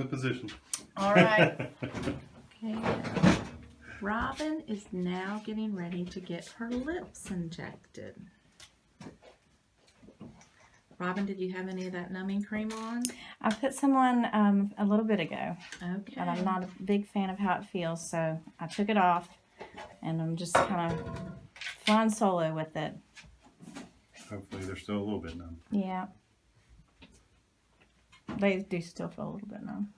him the position. All right. Okay. Robin is now getting ready to get her lips injected. Robin, did you have any of that numbing cream on? I put some on a little bit ago, Okay. but I'm not a big fan of how it feels, so I took it off, and I'm just kind of flying solo with it. Hopefully they're still a little bit numb. Yeah. They do still feel a little bit numb.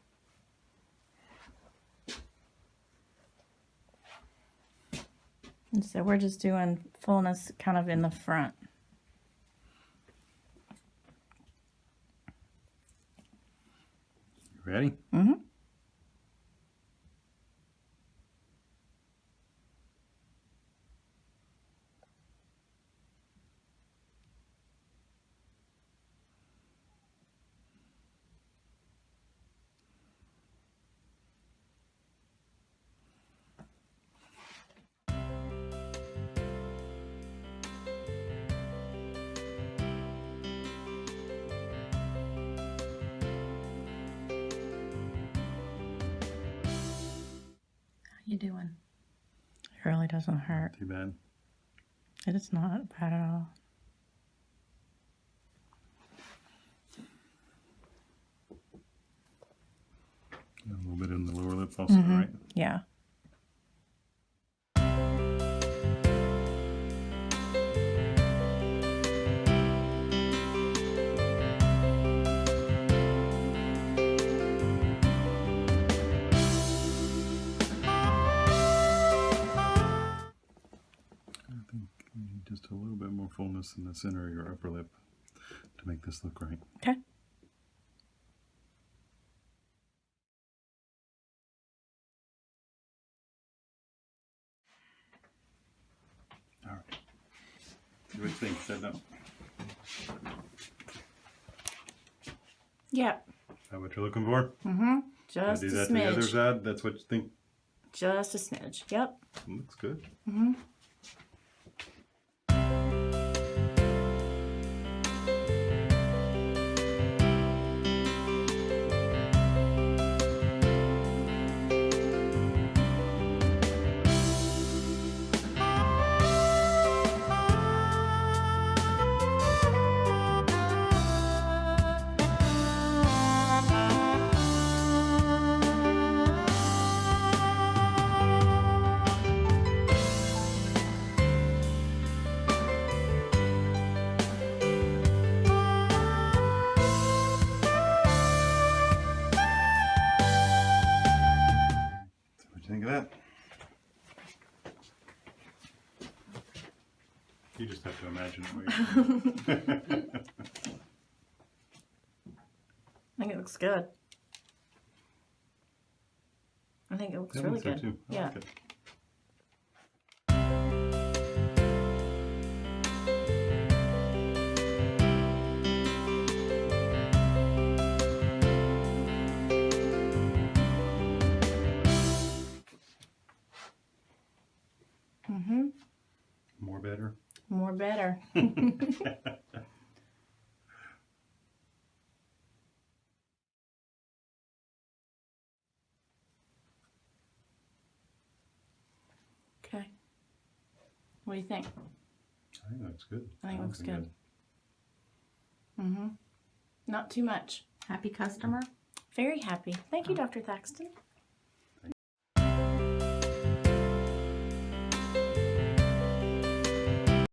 And so we're just doing fullness kind of in the front. You ready? Mm-hmm. How you doing? It really doesn't hurt. Too bad. It is not bad at all. A little bit in the lower lip also, right? Yeah. I think you need just a little bit more fullness in the center of your upper lip to make this look right. Okay. All right. What do you think? Set up. Yep. Is that what you're looking for? Mm-hmm. Just Do a that to the other smidge. side? That's what you think? Just a smidge. Yep. Looks good. Mm-hmm. So what do you think of that? You just have to imagine it. What you're I think it looks good. I think it looks I really think so good. too. I Yeah. like it. Mm-hmm. More better. More better. Okay. What do you think? I think that's good. I think it looks Sounds good. Mm-hmm. Not too much. Happy customer? Very happy. Thank you, Dr. Thaxton.